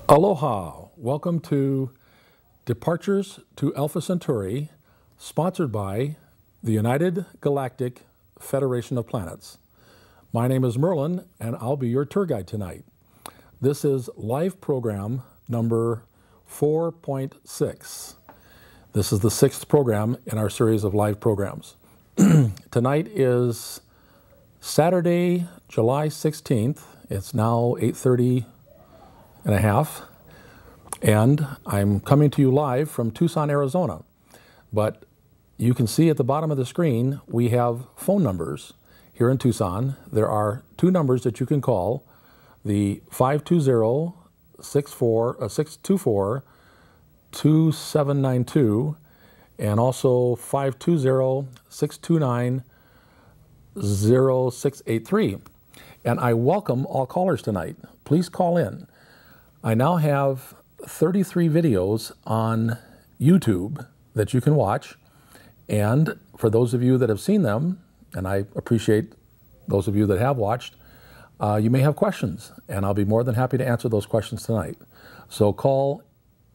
Aloha! Welcome to Departures to Alpha Centauri, sponsored by the United Galactic Federation of Planets. My name is Merlin, and I'll be your tour guide tonight. This is live program number 4.6. This is the 6th program in our series of live programs. Tonight is Saturday, July 16th. It's now 8:30 and a half, and I'm coming to you live from Tucson, Arizona. But you can see at the bottom of the screen we have phone numbers here in Tucson. There are two numbers that you can call: the 520-624-2792 and also 520-629-0683. And I welcome all callers tonight. Please call in. I now have 33 videos on YouTube that you can watch, and for those of you that have seen them, and I appreciate those of you that have watched, you may have questions, and I'll be more than happy to answer those questions tonight. So call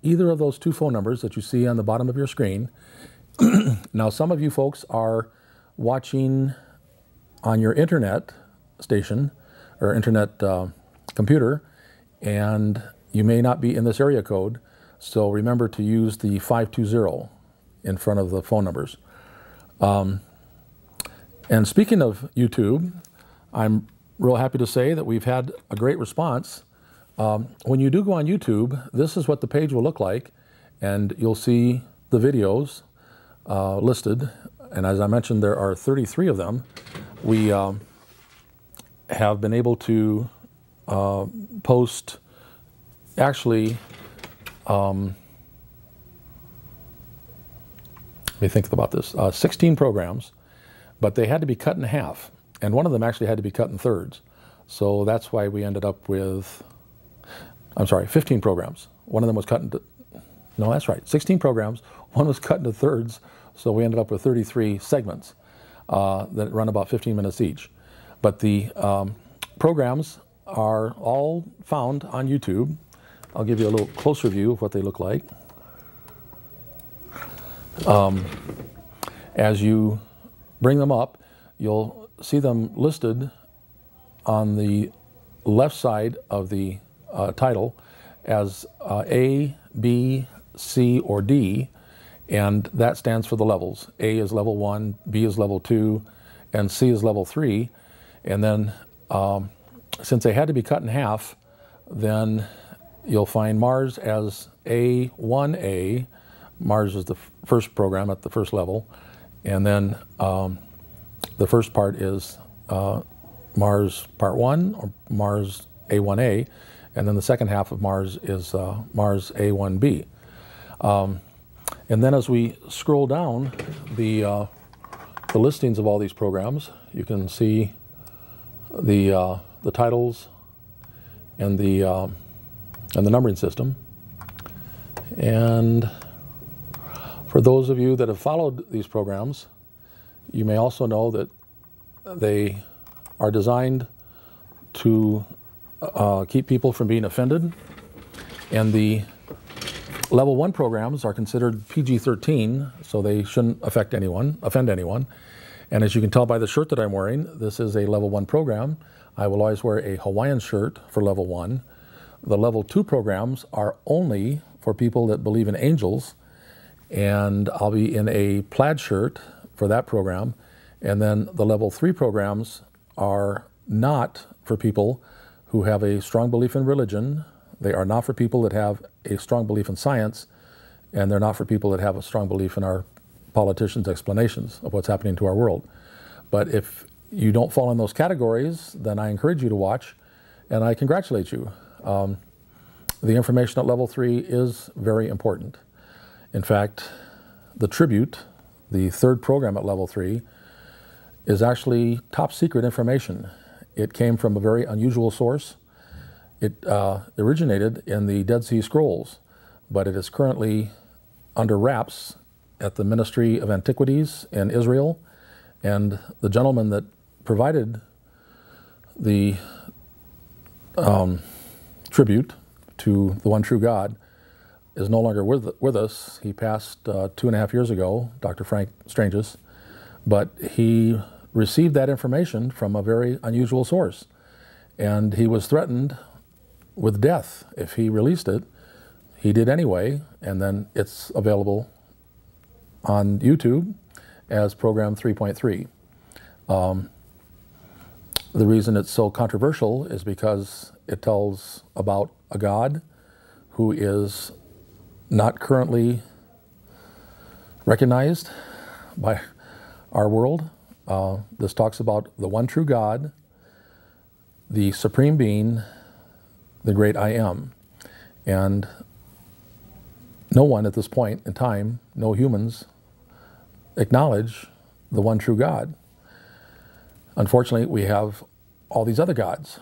either of those two phone numbers that you see on the bottom of your screen. Now, some of you folks are watching on your internet station or internet computer, and you may not be in this area code, so remember to use the 520 in front of the phone numbers. And speaking of YouTube, I'm real happy to say that we've had a great response. When you do go on YouTube, this is what the page will look like, and you'll see the videos listed. And as I mentioned, there are 33 of them. We have been able to post actually, let me think about this, 16 programs, but they had to be cut in half, and one of them actually had to be cut in thirds. So that's why we ended up with, 15 programs. One of them was cut into, no, that's right, 16 programs. One was cut into thirds, so we ended up with 33 segments that run about 15 minutes each. But the programs are all found on YouTube. I'll give you a little closer view of what they look like. As you bring them up, you'll see them listed on the left side of the title as A, B, C, or D, and that stands for the levels. A is level 1, B is level 2, and C is level 3. And then since they had to be cut in half, then you'll find Mars as A1A. Mars is the first program at the first level. And then the first part is Mars Part 1, or Mars A1A. And then the second half of Mars is Mars A1B. And then as we scroll down the listings of all these programs, you can see the titles and the numbering system. And for those of you that have followed these programs, you may also know that they are designed to keep people from being offended. And the level 1 programs are considered PG-13, so they shouldn't offend anyone. And as you can tell by the shirt that I'm wearing, this is a level 1 program. I will always wear a Hawaiian shirt for level 1. The level 2 programs are only for people that believe in angels, and I'll be in a plaid shirt for that program. And then the level 3 programs are not for people who have a strong belief in religion. They are not for people that have a strong belief in science, and they're not for people that have a strong belief in our politicians' explanations of what's happening to our world. But if you don't fall in those categories, then I encourage you to watch, and I congratulate you. The information at level 3 is very important. In fact, the tribute, the third program at level 3, is actually top secret information. It came from a very unusual source. It originated in the Dead Sea Scrolls, but it is currently under wraps at the Ministry of Antiquities in Israel, and the gentleman that provided the tribute to the one true God, is no longer with us. He passed 2.5 years ago, Dr. Frank Stranges, but he received that information from a very unusual source, and he was threatened with death if he released it. He did anyway, and then it's available on YouTube as program 3.3. The reason it's so controversial is because it tells about a God who is not currently recognized by our world. This talks about the one true God, the Supreme Being, the great I Am. And no one at this point in time, no humans, acknowledge the one true God. Unfortunately, we have all these other gods.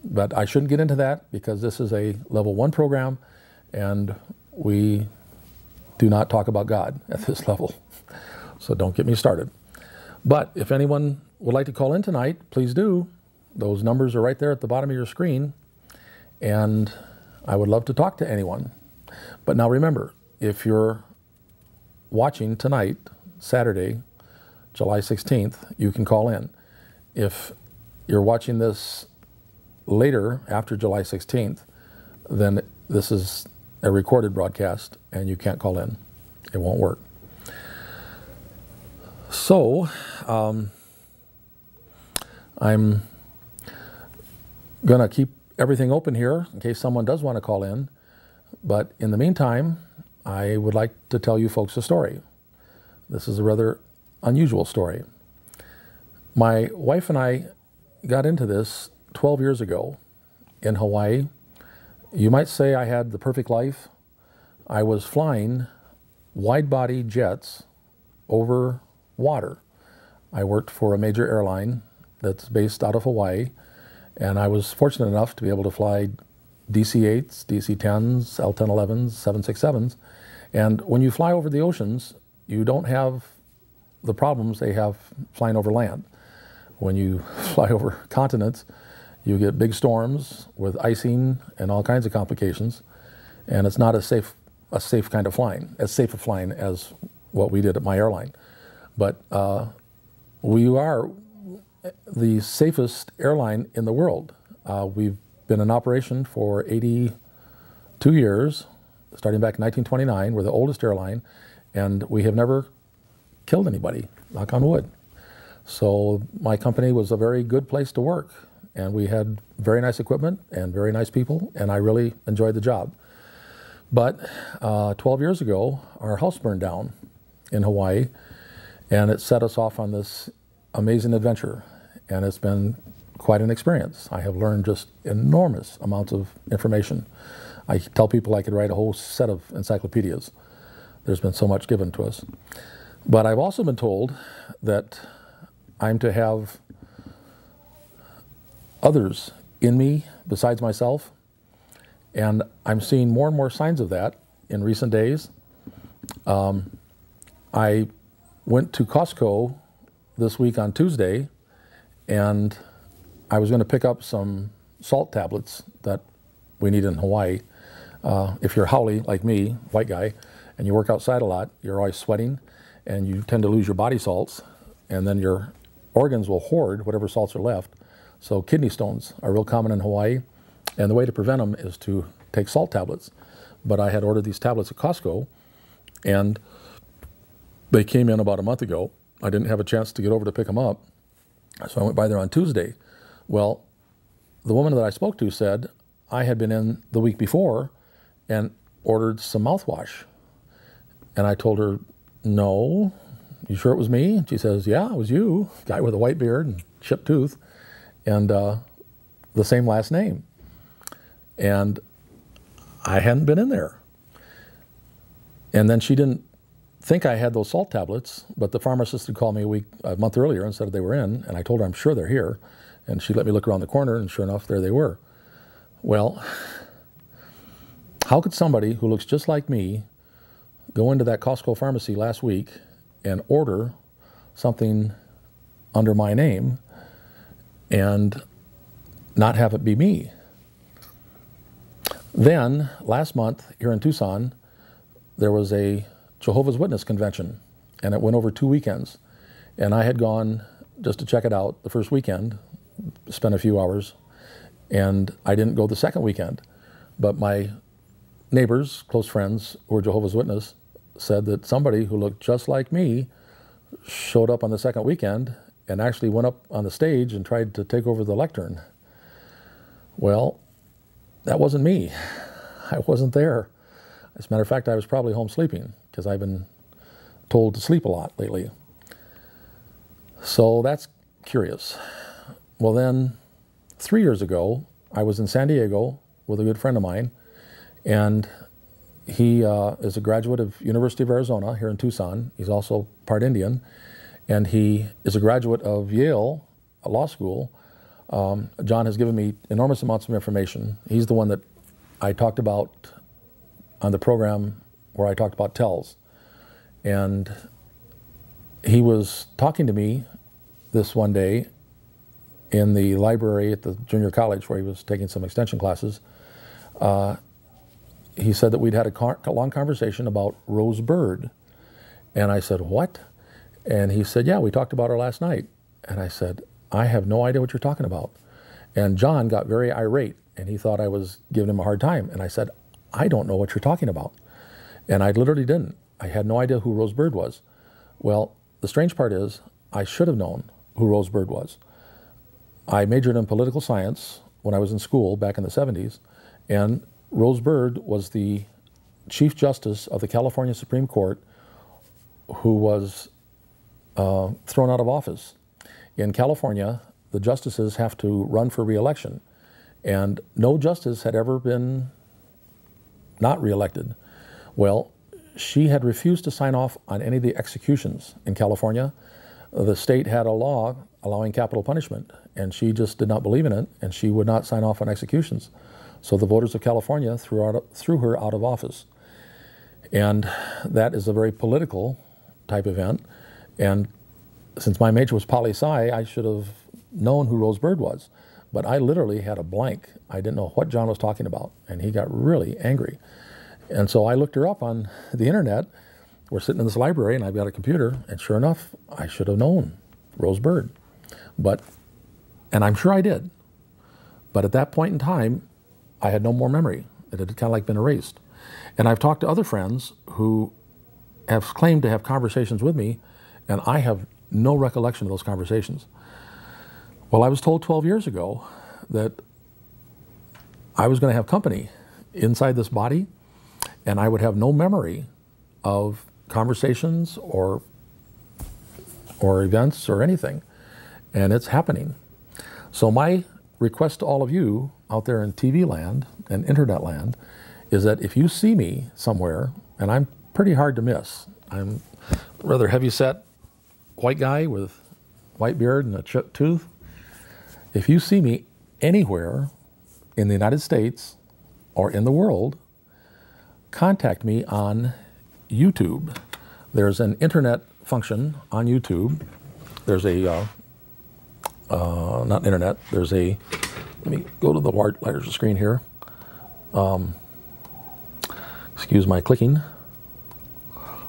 But I shouldn't get into that because this is a level 1 program and we do not talk about God at this level. So don't get me started. But if anyone would like to call in tonight, please do. Those numbers are right there at the bottom of your screen. And I would love to talk to anyone. But now remember, if you're watching tonight, Saturday, July 16th, you can call in. If you're watching this later, after July 16th, then this is a recorded broadcast and you can't call in. It won't work. So, I'm going to keep everything open here in case someone does want to call in. But in the meantime, I would like to tell you folks a story. This is a rather unusual story. My wife and I got into this 12 years ago in Hawaii. You might say I had the perfect life. I was flying wide-body jets over water. I worked for a major airline that's based out of Hawaii, and I was fortunate enough to be able to fly DC-8s, DC-10s, L-1011s, 767s. And when you fly over the oceans, you don't have the problems they have flying over land. When you fly over continents, you get big storms with icing and all kinds of complications, and it's not a safe kind of flying, as safe a flying as what we did at my airline. But we are the safest airline in the world. We've been in operation for 82 years, starting back in 1929. We're the oldest airline, and we have never killed anybody, knock on wood. So my company was a very good place to work, and we had very nice equipment and very nice people, and I really enjoyed the job. But 12 years ago, our house burned down in Hawaii, and it set us off on this amazing adventure, and it's been quite an experience. I have learned just enormous amounts of information. I tell people I could write a whole set of encyclopedias. There's been so much given to us. But I've also been told that I'm to have others in me besides myself, and I'm seeing more and more signs of that in recent days. I went to Costco this week on Tuesday, and I was going to pick up some salt tablets that we need in Hawaii. If you're haole like me, white guy, and you work outside a lot, you're always sweating, and you tend to lose your body salts, and then your organs will hoard whatever salts are left. So kidney stones are real common in Hawaii, and the way to prevent them is to take salt tablets. But I had ordered these tablets at Costco, and they came in about a month ago. I didn't have a chance to get over to pick them up, so I went by there on Tuesday. Well, the woman that I spoke to said I had been in the week before and ordered some mouthwash. And I told her, no, you sure it was me? And she says, yeah, it was you, guy with a white beard and chipped tooth, and the same last name. And I hadn't been in there. And then she didn't think I had those salt tablets, but the pharmacist had called me a month earlier and said they were in, and I told her I'm sure they're here. And she let me look around the corner, and sure enough, there they were. Well, how could somebody who looks just like me go into that Costco pharmacy last week and order something under my name and not have it be me? Then, last month, here in Tucson, there was a Jehovah's Witness convention, and it went over 2 weekends. And I had gone just to check it out the first weekend, spent a few hours, and I didn't go the second weekend. But my neighbors, close friends who were Jehovah's Witness, said that somebody who looked just like me showed up on the second weekend and actually went up on the stage and tried to take over the lectern. Well, that wasn't me. I wasn't there. As a matter of fact, I was probably home sleeping because I've been told to sleep a lot lately. So that's curious. Well then, 3 years ago, I was in San Diego with a good friend of mine, and he is a graduate of University of Arizona here in Tucson. He's also part Indian, and he is a graduate of Yale Law School. John has given me enormous amounts of information. He's the one that I talked about on the program where I talked about tels. And he was talking to me this one day in the library at the junior college where he was taking some extension classes. He said that we'd had a long conversation about Rose Bird. And I said, what? And he said, yeah, we talked about her last night. And I said, I have no idea what you're talking about. And John got very irate, and he thought I was giving him a hard time. And I said, I don't know what you're talking about. And I literally didn't. I had no idea who Rose Bird was. Well, the strange part is, I should have known who Rose Bird was. I majored in political science when I was in school back in the 70s, and Rose Bird was the Chief Justice of the California Supreme Court who was thrown out of office. In California, the justices have to run for re-election, and no justice had ever been not re-elected. Well, she had refused to sign off on any of the executions in California. The state had a law allowing capital punishment, and she just did not believe in it, and she would not sign off on executions. So the voters of California threw her out of office. And that is a very political type event. And since my major was poli-sci, I should have known who Rose Bird was. But I literally had a blank. I didn't know what John was talking about, and he got really angry. And so I looked her up on the internet. We're sitting in this library, and I've got a computer, and sure enough, I should have known Rose Bird. And I'm sure I did. But at that point in time, I had no more memory. It had kind of like been erased. And I've talked to other friends who have claimed to have conversations with me, and I have no recollection of those conversations. Well, I was told 12 years ago that I was going to have company inside this body, and I would have no memory of conversations or events or anything. And it's happening. So my request to all of you out there in TV land and internet land is that if you see me somewhere, and I'm pretty hard to miss, I'm a rather heavy-set white guy with white beard and a chipped tooth. If you see me anywhere in the United States or in the world, contact me on YouTube. There's an internet function on YouTube. There's a, not internet, there's a, let me go to the larger screen here. Excuse my clicking.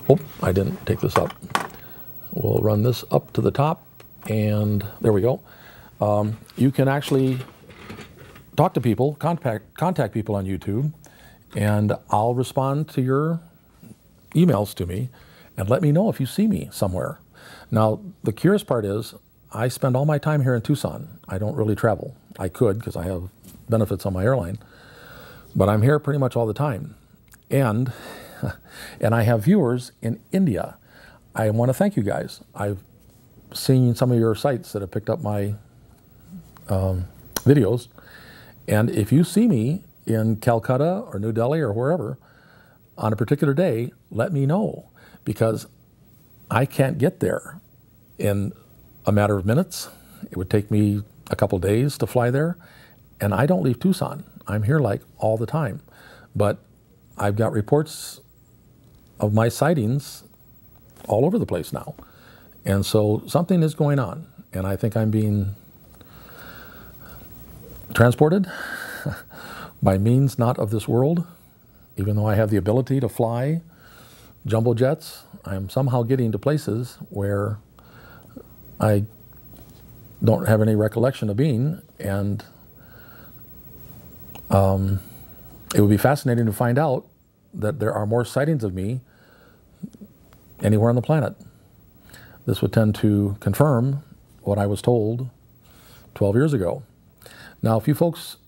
Oh, I didn't take this up. We'll run this up to the top, and there we go. You can actually talk to people, contact people on YouTube, and I'll respond to your emails to me and let me know if you see me somewhere. Now, the curious part is I spend all my time here in Tucson. I don't really travel. I could because I have benefits on my airline, but I'm here pretty much all the time. And I have viewers in India. I want to thank you guys. I've seen some of your sites that have picked up my videos. And if you see me in Calcutta or New Delhi or wherever on a particular day, let me know, because I can't get there in a matter of minutes. It would take me a couple days to fly there, and I don't leave Tucson. I'm here like all the time. But I've got reports of my sightings all over the place now. And so something is going on, and I think I'm being transported. by means not of this world. Even though I have the ability to fly jumbo jets, I am somehow getting to places where I don't have any recollection of being, and it would be fascinating to find out that there are more sightings of me anywhere on the planet. This would tend to confirm what I was told 12 years ago. Now, if you folks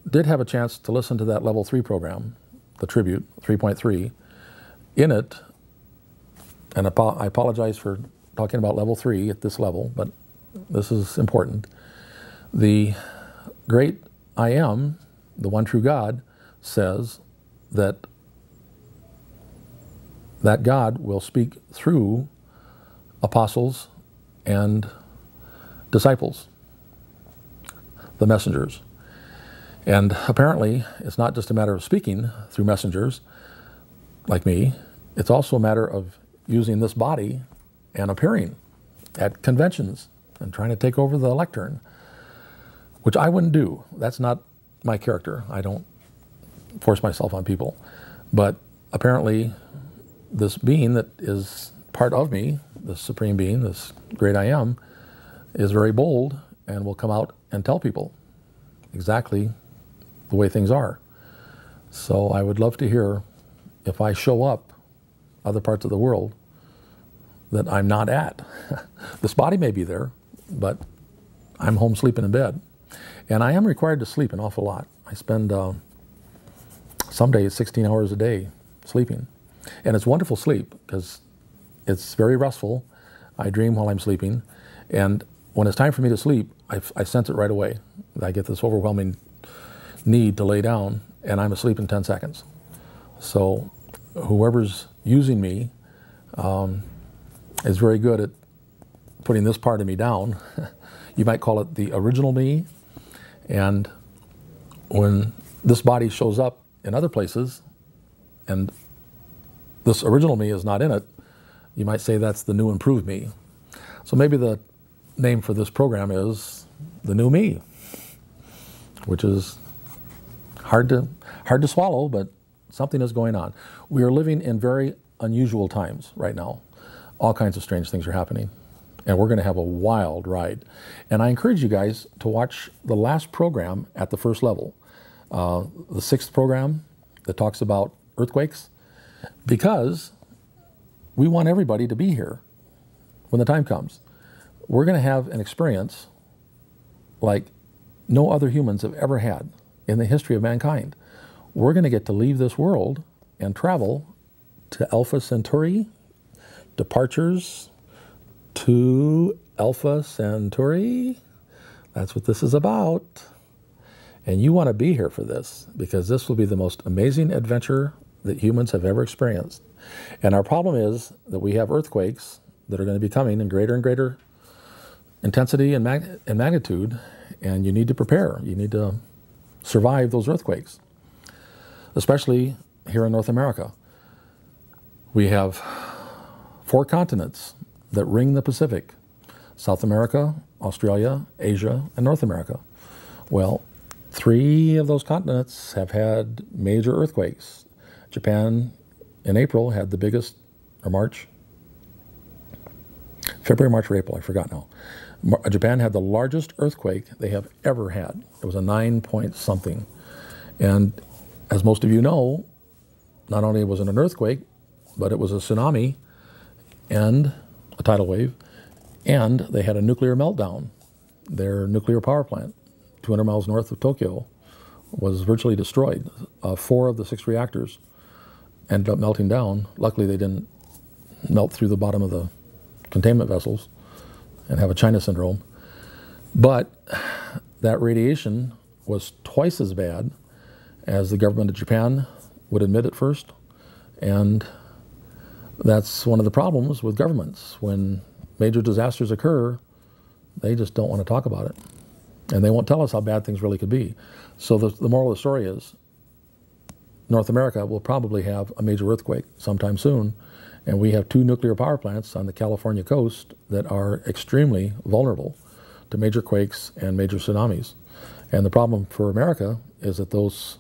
did have a chance to listen to that Level 3 program, the Tribute 3.3, in it, and I apologize for talking about Level 3 at this level, but this is important. The great I Am, the one true God, says that God will speak through apostles and disciples, the messengers. And apparently, it's not just a matter of speaking through messengers like me, it's also a matter of using this body and appearing at conventions and trying to take over the lectern, which I wouldn't do. That's not my character. I don't force myself on people. But apparently, this being that is part of me, this supreme being, this great I Am, is very bold and will come out and tell people exactly the way things are. So I would love to hear if I show up other parts of the world that I'm not at. This body may be there, but I'm home sleeping in bed. And I am required to sleep an awful lot. I spend some days 16 hours a day sleeping. And it's wonderful sleep because it's very restful. I dream while I'm sleeping. And when it's time for me to sleep, I sense it right away. I get this overwhelming need to lay down, and I'm asleep in 10 seconds. So whoever's using me is very good at putting this part of me down. You might call it the original me. And when this body shows up in other places and this original me is not in it, you might say that's the new improved me. So maybe the name for this program is The New Me, which is hard to swallow, but something is going on. We are living in very unusual times right now. All kinds of strange things are happening, and we're going to have a wild ride. And I encourage you guys to watch the last program at the first level, the 6th program that talks about earthquakes, because we want everybody to be here when the time comes. We're going to have an experience like no other humans have ever had in the history of mankind. We're going to get to leave this world and travel to Alpha Centauri, departures to Alpha Centauri. That's what this is about. And you want to be here for this, because this will be the most amazing adventure that humans have ever experienced. And our problem is that we have earthquakes that are going to be coming in greater and greater intensity and magnitude, and you need to prepare. You need to survive those earthquakes, especially here in North America. We have 4 continents that ring the Pacific: South America, Australia, Asia, and North America. Well, 3 of those continents have had major earthquakes. Japan in April had the biggest, or March, February, March, or April, I forgot now. Japan had the largest earthquake they have ever had. It was a 9 point something. And as most of you know, not only was it an earthquake, but it was a tsunami and a tidal wave, and they had a nuclear meltdown. Their nuclear power plant, 200 miles north of Tokyo, was virtually destroyed. 4 of the 6 reactors ended up melting down. Luckily, they didn't melt through the bottom of the containment vessels and have a China syndrome. But that radiation was twice as bad as the government of Japan would admit at first. And that's one of the problems with governments. When major disasters occur, they just don't want to talk about it. And they won't tell us how bad things really could be. So the moral of the story is North America will probably have a major earthquake sometime soon. And we have 2 nuclear power plants on the California coast that are extremely vulnerable to major quakes and major tsunamis. And the problem for America is that those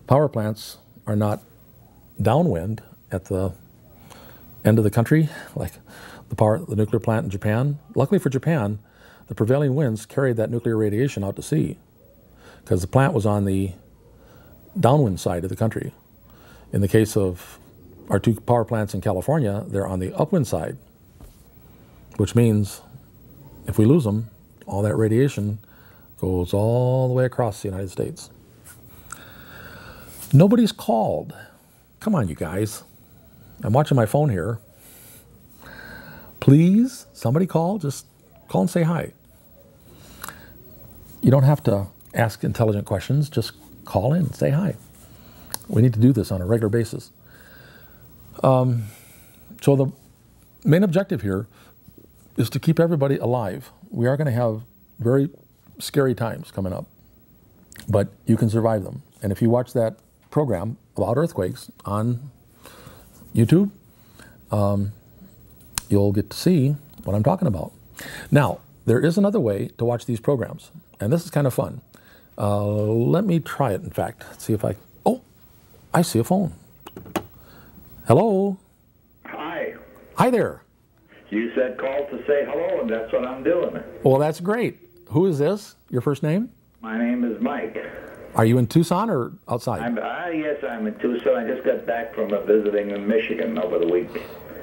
power plants are not downwind at the end of the country, like the nuclear plant in Japan. Luckily for Japan, the prevailing winds carried that nuclear radiation out to sea because the plant was on the downwind side of the country. In the case of our 2 power plants in California, they're on the upwind side, which means if we lose them, all that radiation goes all the way across the United States. Nobody's called. Come on, you guys. I'm watching my phone here. Please, somebody call. Just call and say hi. You don't have to ask intelligent questions. Just call in and say hi. We need to do this on a regular basis. So the main objective here is to keep everybody alive. We are going to have very scary times coming up, but you can survive them. And if you watch that program about earthquakes on YouTube, you'll get to see what I'm talking about. Now, there is another way to watch these programs, and this is kind of fun. Let me try it, in fact. See if oh, I see a phone. Hello? Hi. Hi there. You said call to say hello, and that's what I'm doing. Well, that's great. Who is this? Your first name? My name is Mike. Are you in Tucson or outside? Yes, I'm in Tucson. I just got back from visiting in Michigan over the week.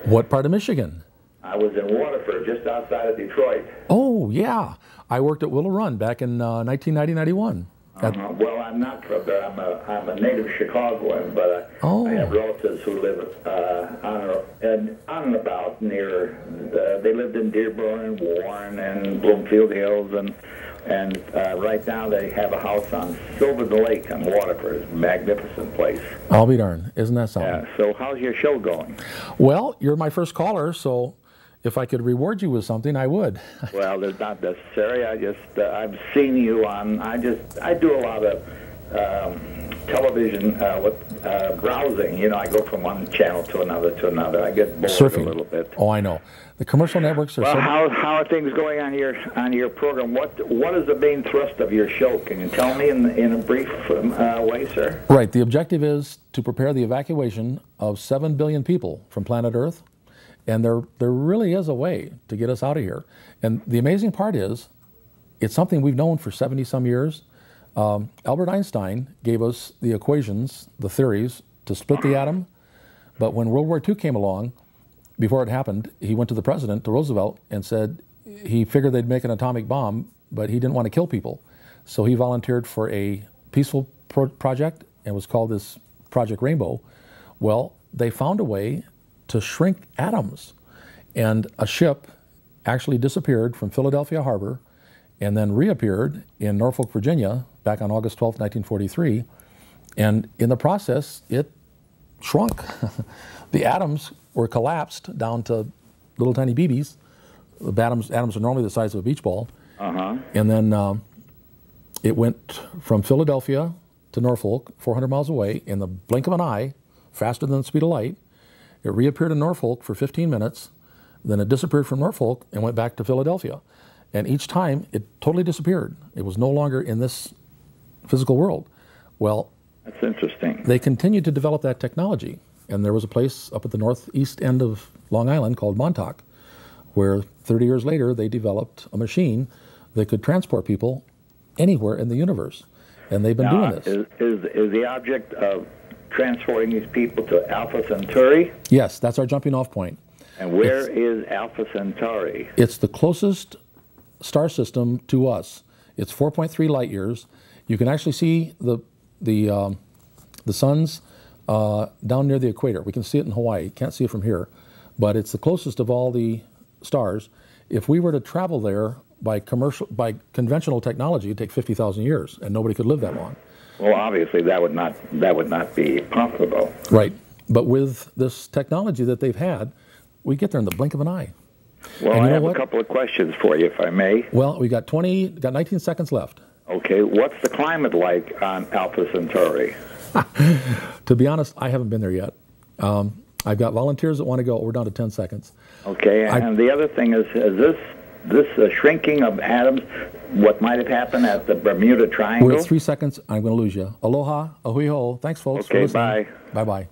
What part of Michigan? I was in Waterford, just outside of Detroit. Oh, yeah. I worked at Willow Run back in 1990-91. Well, I'm not from there. I'm a native Chicagoan, but I have relatives who live on and about near. They lived in Dearborn and Warren and Bloomfield Hills, and right now they have a house on Sylvan Lake on Waterford. It's a magnificent place. I'll be darned. Isn't that something? Yeah. So how's your show going? Well, you're my first caller, so if I could reward you with something, I would. Well, there's not necessary. I've seen you on. I do a lot of television browsing. You know, I go from one channel to another. I get bored Surfing. a little bit. Oh, I know. The commercial networks are well, so. How are things going on your program? What is the main thrust of your show? Can you tell me in a brief way, sir? Right. The objective is to prepare the evacuation of 7 billion people from planet Earth. And there really is a way to get us out of here. And the amazing part is, it's something we've known for 70-some years. Albert Einstein gave us the equations, the theories, to split the atom. But when World War II came along, before it happened, he went to the president, to Roosevelt, and said he figured they'd make an atomic bomb, but he didn't want to kill people. So he volunteered for a peaceful project, and was called this Project Rainbow. Well, they found a way to shrink atoms. And a ship actually disappeared from Philadelphia Harbor and then reappeared in Norfolk, Virginia, back on August 12, 1943. And in the process, it shrunk. The atoms were collapsed down to little tiny BBs. The atoms are normally the size of a beach ball. And then it went from Philadelphia to Norfolk, 400 miles away, in the blink of an eye, faster than the speed of light. It reappeared in Norfolk for 15 minutes, then it disappeared from Norfolk and went back to Philadelphia. And each time, it totally disappeared. It was no longer in this physical world. Well, that's interesting. They continued to develop that technology. And there was a place up at the northeast end of Long Island called Montauk, where 30 years later, they developed a machine that could transport people anywhere in the universe. And they've been doing this. Is the object of transporting these people to Alpha Centauri? Yes, that's our jumping off point. And where is Alpha Centauri? It's the closest star system to us. It's 4.3 light years. You can actually see the suns down near the equator. We can see it in Hawaii. Can't see it from here, but it's the closest of all the stars. If we were to travel there by conventional technology, it'd take 50,000 years, and nobody could live that long. Well, obviously that would not be possible. Right, but with this technology that they've had, we get there in the blink of an eye. Well, I have a couple of questions for you, if I may. Well, we got 19 seconds left. Okay, what's the climate like on Alpha Centauri? To be honest, I haven't been there yet. I've got volunteers that want to go. We're down to 10 seconds. Okay, and the other thing is this shrinking of atoms, what might have happened at the Bermuda Triangle? We're at 3 seconds. I'm going to lose you. Aloha, ahui ho. Thanks, folks, for listening. Bye. Bye-bye.